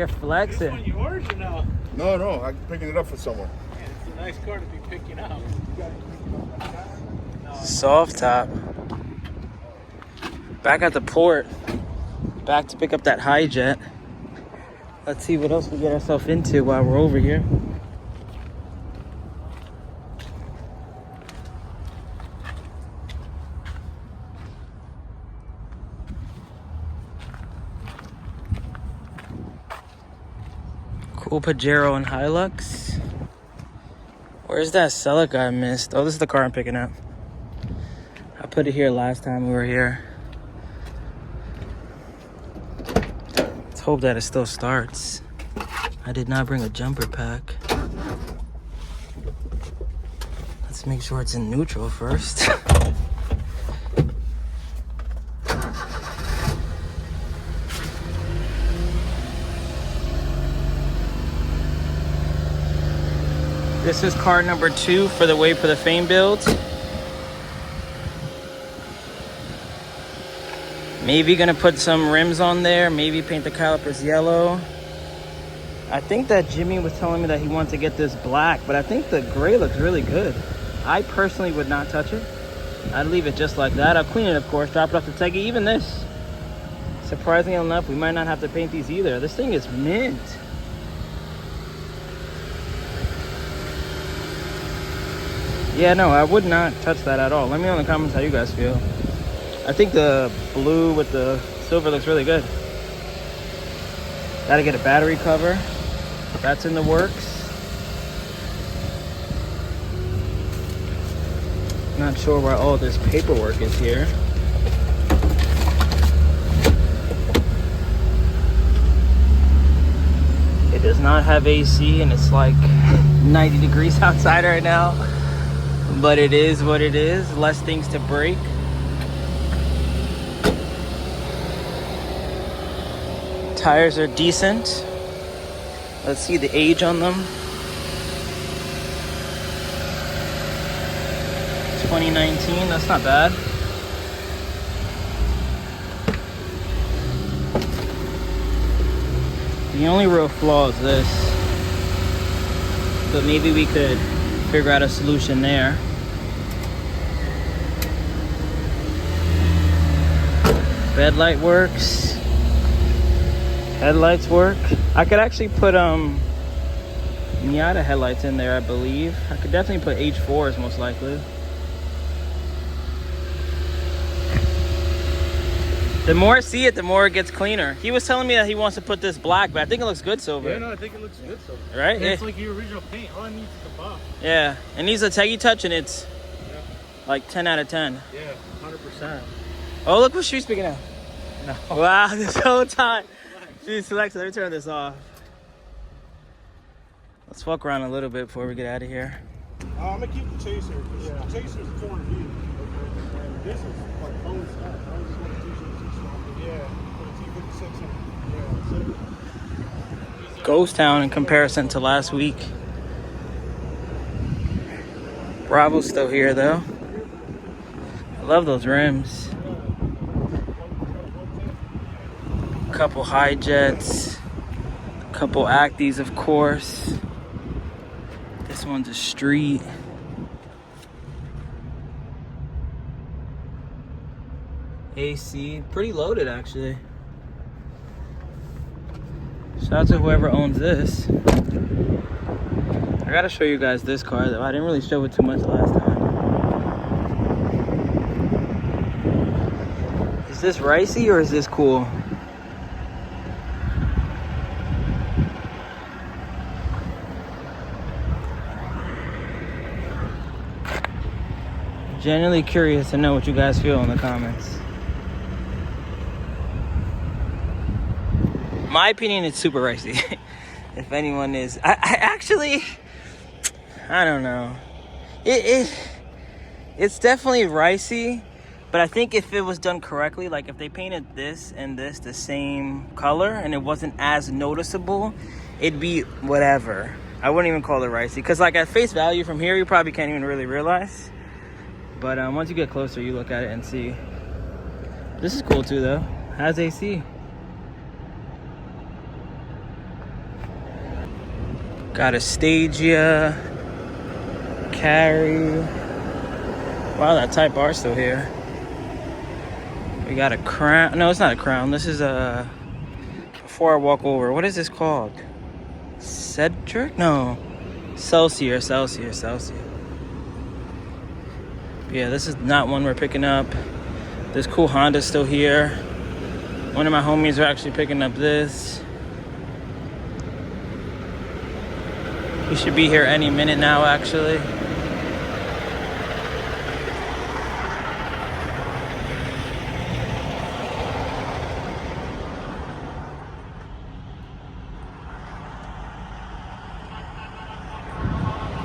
here flexing. This one yours or no? No, I'm picking it up for someone. Yeah, it's a nice car to be picking up. Soft top. Back at the port. Back to pick up that HiJet. Let's see what else we get ourselves into while we're over here. Cool Pajero and Hilux. Where's that Celica I missed? Oh, this is the car I'm picking up. I put it here last time we were here. Let's hope that it still starts. I did not bring a jumper pack. Let's make sure it's in neutral first. This is car number 2 for the WayBeforeTheFame build. Maybe gonna put some rims on there, maybe paint the calipers yellow. I think that Jimmy was telling me that he wants to get this black, but I think the gray looks really good. I personally would not touch it. I'd leave it just like that. I'll clean it, of course, drop it off to Teggy. Even this, surprisingly enough, we might not have to paint these either. This thing is mint. Yeah, no, I would not touch that at all. Let me know in the comments how you guys feel. I think the blue with the silver looks really good. Gotta get a battery cover. That's in the works. Not sure where all this paperwork is here. It does not have AC and it's like 90 degrees outside right now. But it is what it is. Less things to break. Tires are decent. Let's see the age on them. 2019, that's not bad. The only real flaw is this. But maybe we could figure out a solution there. Red light works. Headlights work. I could actually put Miata headlights in there, I believe. I could definitely put H4s most likely. The more I see it, the more it gets cleaner. He was telling me that he wants to put this black, but I think it looks good silver. Yeah, no, I think it looks good silver. Right? It's like your original paint. All it needs is the buff. Yeah, it needs a Teggy touch and it's like 10 out of 10. Yeah, 100%. Oh, look what she's picking up. No. Wow, this whole time. She's selected. Let me turn this off. Let's walk around a little bit before we get out of here. I'm gonna keep the chaser. Yeah. The chaser's corner view. Okay. And this is like old stuff. I was just want to teach you yeah. Put a T56 in. Yeah. So. Ghost town in comparison to last week. Bravo's still here though. I love those rims. Couple HiJets, couple Acties, of course. This one's a street. AC, pretty loaded actually. Shout out to whoever owns this. I gotta show you guys this car though. I didn't really show it too much last time. Is this ricey or is this cool? Genuinely curious to know what you guys feel in the comments. My opinion, it's super ricey. If anyone is, I actually, I don't know. It's definitely ricey, but I think if it was done correctly, like if they painted this and this the same color and it wasn't as noticeable, it'd be whatever. I wouldn't even call it ricey, because like at face value from here, you probably can't even really realize. But once you get closer, you look at it and see. This is cool too though. Has AC. Got a Stagia, Carry. Wow, that Type R still here. We got a Crown. No, it's not a Crown. This is a. Before I walk over, what is this called? Cedric? No, Celsior. Yeah, this is not one we're picking up. This cool Honda's still here. One of my homies are actually picking up this. He should be here any minute now, actually.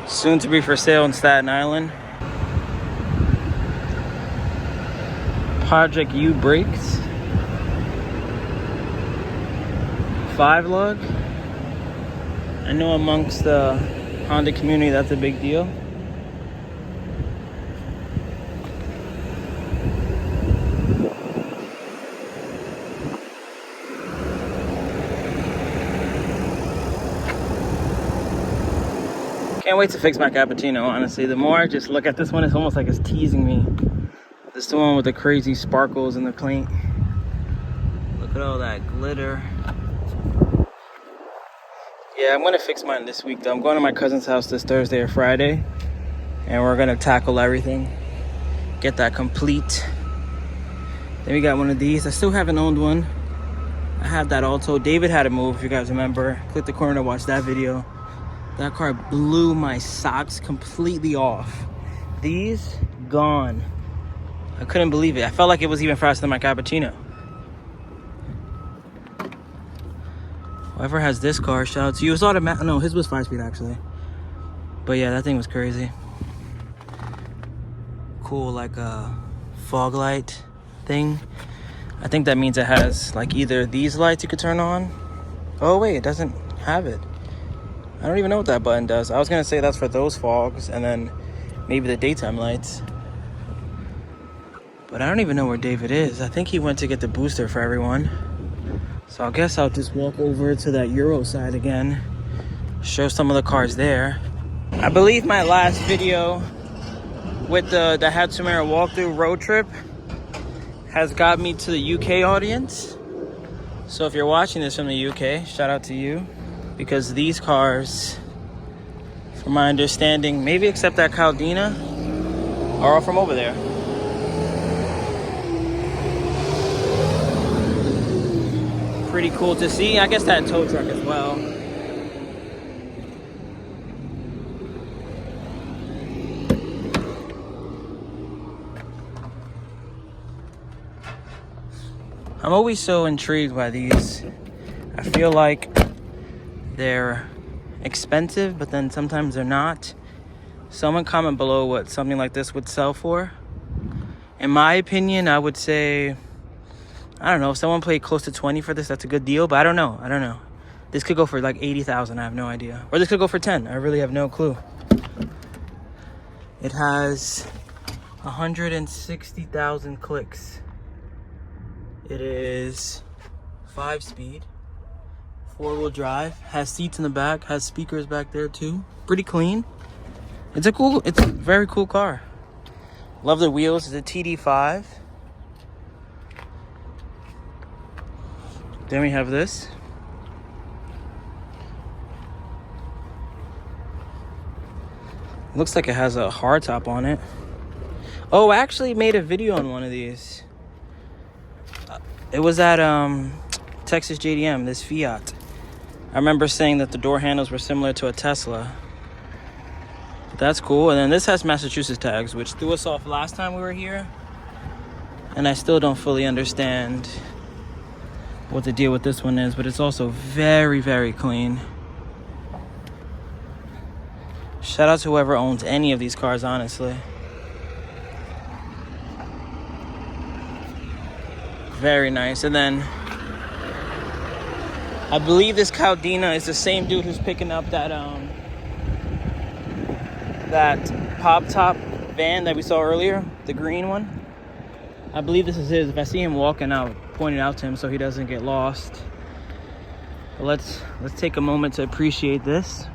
Soon to be for sale in Staten Island. Project U brakes. 5-lug. I know amongst the Honda community that's a big deal. Can't wait to fix my Cappuccino, honestly. The more I just look at this one, it's almost like it's teasing me. This is the one with the crazy sparkles in the paint. Look at all that glitter. Yeah, I'm gonna fix mine this week though. I'm going to my cousin's house this Thursday or Friday, and we're gonna tackle everything. Get that complete. Then we got one of these. I still haven't owned one. I have that Alto. David had to move, if you guys remember. Click the corner to watch that video. That car blew my socks completely off. These, gone. I couldn't believe it. I felt like it was even faster than my Cappuccino. Whoever has this car, shout out to you. It was automatic. No, his was 5-speed actually. But yeah, that thing was crazy. Cool, like a fog light thing. I think that means it has like either these lights you could turn on. Oh wait, it doesn't have it. I don't even know what that button does. I was gonna say that's for those fogs and then maybe the daytime lights. But I don't even know where David is. I think he went to get the booster for everyone. So I guess I'll just walk over to that Euro side again. Show some of the cars there. I believe my last video with the Daihatsu walkthrough road trip has got me to the UK audience. So if you're watching this from the UK, shout out to you. Because these cars, from my understanding, maybe except that Caldina, are all from over there. Pretty cool to see. I guess that tow truck as well. I'm always so intrigued by these. I feel like they're expensive, but then sometimes they're not. Someone comment below what something like this would sell for. In my opinion, I would say, I don't know, if someone paid close to 20 for this, that's a good deal, but I don't know. This could go for like 80,000, I have no idea. Or this could go for 10, I really have no clue. It has 160,000 clicks. It is 5-speed. 4-wheel drive, has seats in the back, has speakers back there too. Pretty clean. It's a very cool car. Love the wheels. It's a TD5. Then we have this. Looks like it has a hardtop on it. Oh, I actually made a video on one of these. It was at Texas JDM, this Fiat. I remember saying that the door handles were similar to a Tesla. But that's cool. And then this has Massachusetts tags, which threw us off last time we were here. And I still don't fully understand what the deal with this one is, but it's also very, very clean. Shout out to whoever owns any of these cars, honestly. Very nice. And then I believe this Caldina is the same dude who's picking up that pop top van that we saw earlier, the green one. I believe this is his. If I see him walking, I'll point it out to him so he doesn't get lost. But let's take a moment to appreciate this.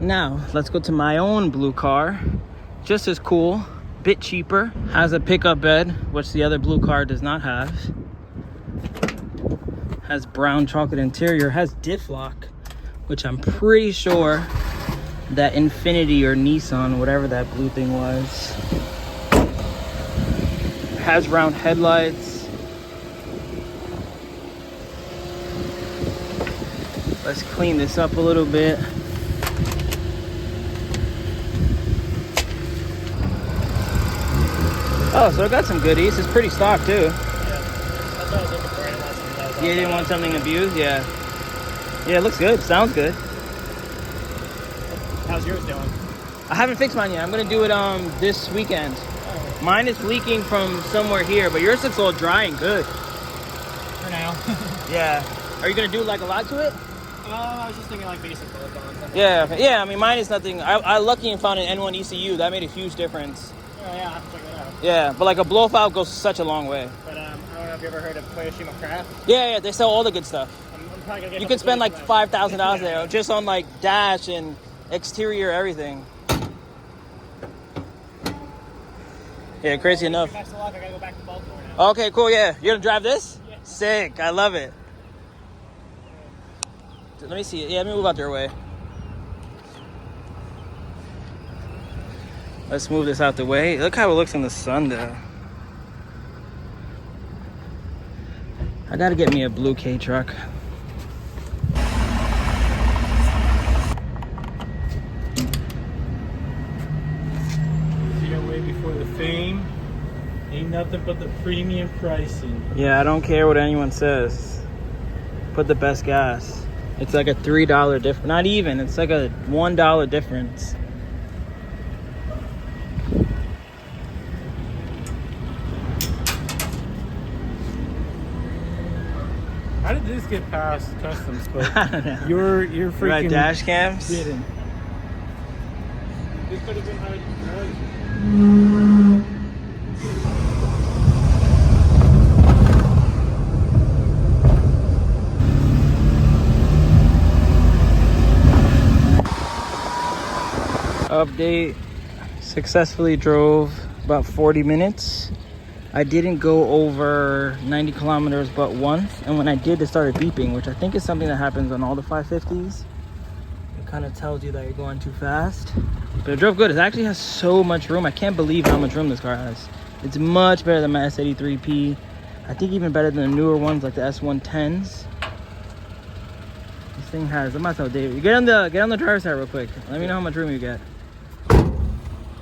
Now, let's go to my own blue car. Just as cool, bit cheaper. Has a pickup bed, which the other blue car does not have. Has brown chocolate interior, has diff lock, which I'm pretty sure that Infiniti or Nissan, whatever that blue thing was. Has round headlights. Let's clean this up a little bit. Oh, so it got some goodies. It's pretty stock too. Yeah, that's what I was looking for. I didn't want something that was You didn't want something abused? Yeah. Yeah, it looks good. Sounds good. How's yours doing? I haven't fixed mine yet. I'm gonna do it this weekend. Oh, Mine is leaking from somewhere here, but yours looks all dry and good. for now. Yeah. Are you gonna do like a lot to it? I was just thinking like maybe some bolt-ons. Yeah. Yeah. I mean, mine is nothing. I lucky and found an N1 ECU. That made a huge difference. Oh yeah, I'll have to check that out. Yeah, but like a blow valve goes such a long way. But I don't know if you ever heard of Toyoshima Craft. Yeah. They sell all the good stuff. I'm probably gonna get You a could spend like couple days for $5,000 there just on like dash and exterior everything. Yeah, crazy enough. Best of luck. I gotta go back to Baltimore now. Okay, cool. Yeah, you're gonna drive this? Yeah. Sick. I love it. Let me see. Yeah, let me move out their way. Let's move this out the way. Look how it looks in the sun, though. I gotta get me a blue Kei Truck. Way before the fame. Ain't nothing but the premium pricing. Yeah, I don't care what anyone says. Put the best gas. It's like a $3 difference. Not even. It's like a $1 difference. How did this get past customs? I don't know. Your Right, freaking dash cams? didn't. This could have been how it Update. Successfully drove about 40 minutes. I didn't go over 90 kilometers but once, and when I did, it started beeping, which I think is something that happens on all the 550s. It kind of tells you that you're going too fast. But it drove good. It actually has so much room. I can't believe how much room this car has. It's much better than my S83P. I think even better than the newer ones like the S110s. This thing has, I might tell David, you get on the driver's side real quick. Let me know how much room you get.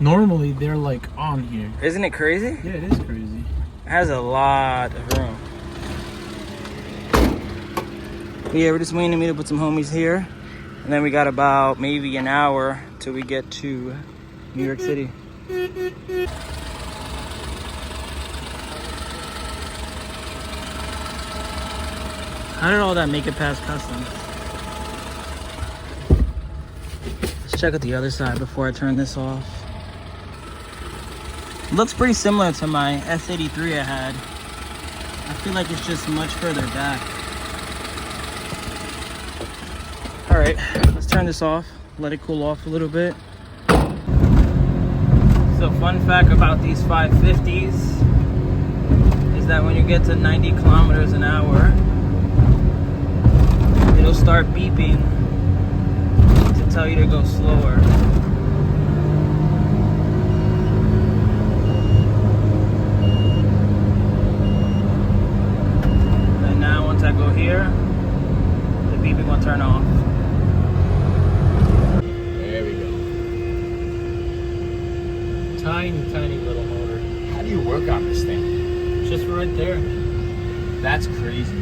normally they're like on here. Isn't it crazy? Yeah, it is crazy. It has a lot of room. But yeah, we're just waiting to meet up with some homies here. And then we got about maybe an hour till we get to New York City. How did all that make it past customs? Let's check out the other side before I turn this off. It looks pretty similar to my S83 I had. I feel like it's just much further back. All right, let's turn this off, let it cool off a little bit. So fun fact about these 550s is that when you get to 90 kilometers an hour, it'll start beeping to tell you to go slower. And now once I go here, the beeping will turn off. There we go. Tiny, tiny little motor. How do you work on this thing? It's just right there. That's crazy.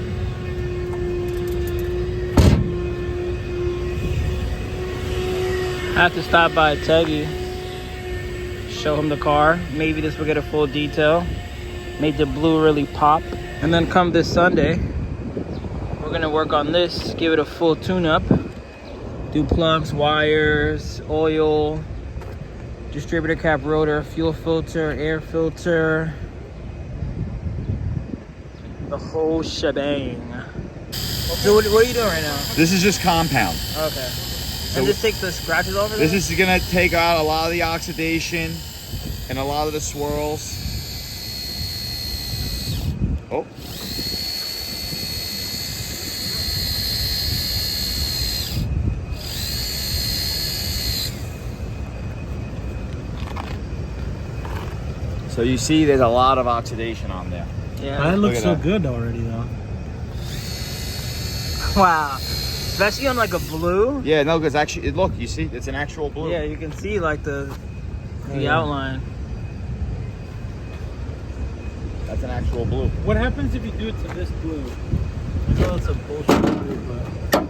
I have to stop by Teggy, show him the car. Maybe this will get a full detail. Made the blue really pop. And then come this Sunday, we're gonna work on this, give it a full tune-up. Do plugs, wires, oil, distributor cap rotor, fuel filter, air filter, the whole shebang. So what are you doing right now? This is just compound. Okay. And just take the scratches over there? This is gonna take out a lot of the oxidation and a lot of the swirls. Oh. So you see there's a lot of oxidation on there. Yeah. That looks so that. good already, though. Wow. Especially on like a blue. Yeah, no, because actually, look, you see, it's an actual blue. Yeah, you can see like the Yeah. outline. That's an actual blue. What happens if you do it to this blue? I know it's a bullshit blue, but...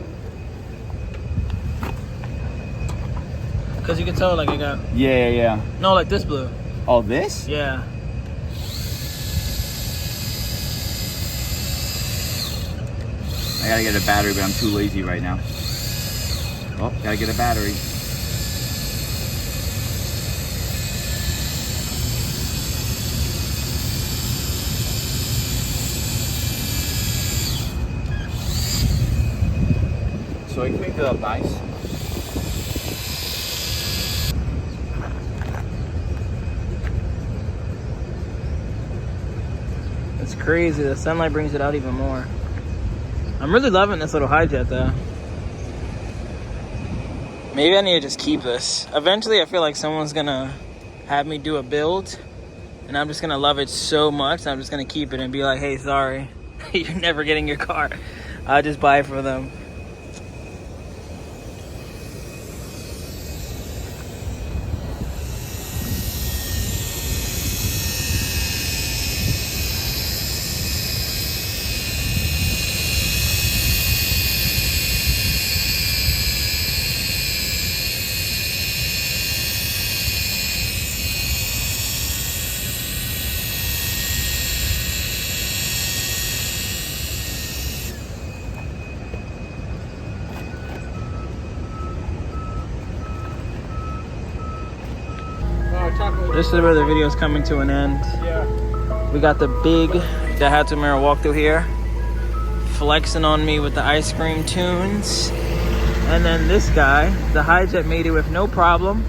Because you can tell like it got... Yeah. No, like this blue. Oh, this? Yeah. I gotta get a battery, but I'm too lazy right now. Oh, gotta get a battery. So I cleaned it up nice. It's crazy. The sunlight brings it out even more. I'm really loving this little HiJet though. Maybe I need to just keep this. Eventually I feel like someone's gonna have me do a build and I'm just gonna love it so much that I'm just gonna keep it and be like, hey, sorry, you're never getting your car. I'll just buy it for them. This is where the video is coming to an end. Yeah. We got the big Daihatsu mirror walkthrough here, flexing on me with the ice cream tunes. And then this guy, the HiJet, made it with no problem.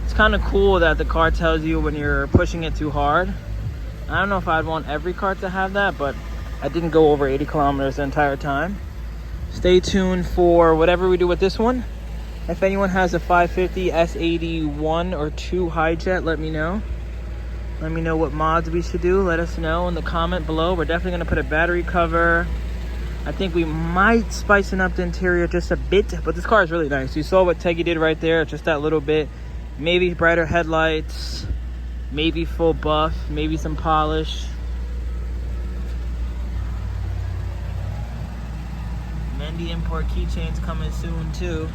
It's kind of cool that the car tells you when you're pushing it too hard. I don't know if I'd want every car to have that, but I didn't go over 80 kilometers the entire time. Stay tuned for whatever we do with this one. If anyone has a 550 S81 or 2 HiJet, let me know. Let me know what mods we should do. Let us know in the comment below. We're definitely going to put a battery cover. I think we might spicing up the interior just a bit, but this car is really nice. You saw what Teggy did right there, just that little bit. Maybe brighter headlights, maybe full buff, maybe some polish. Mendy import keychains coming soon too.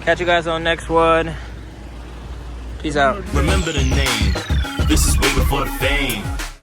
Catch you guys on the next one. Peace out. Remember the name. This is way before the fame.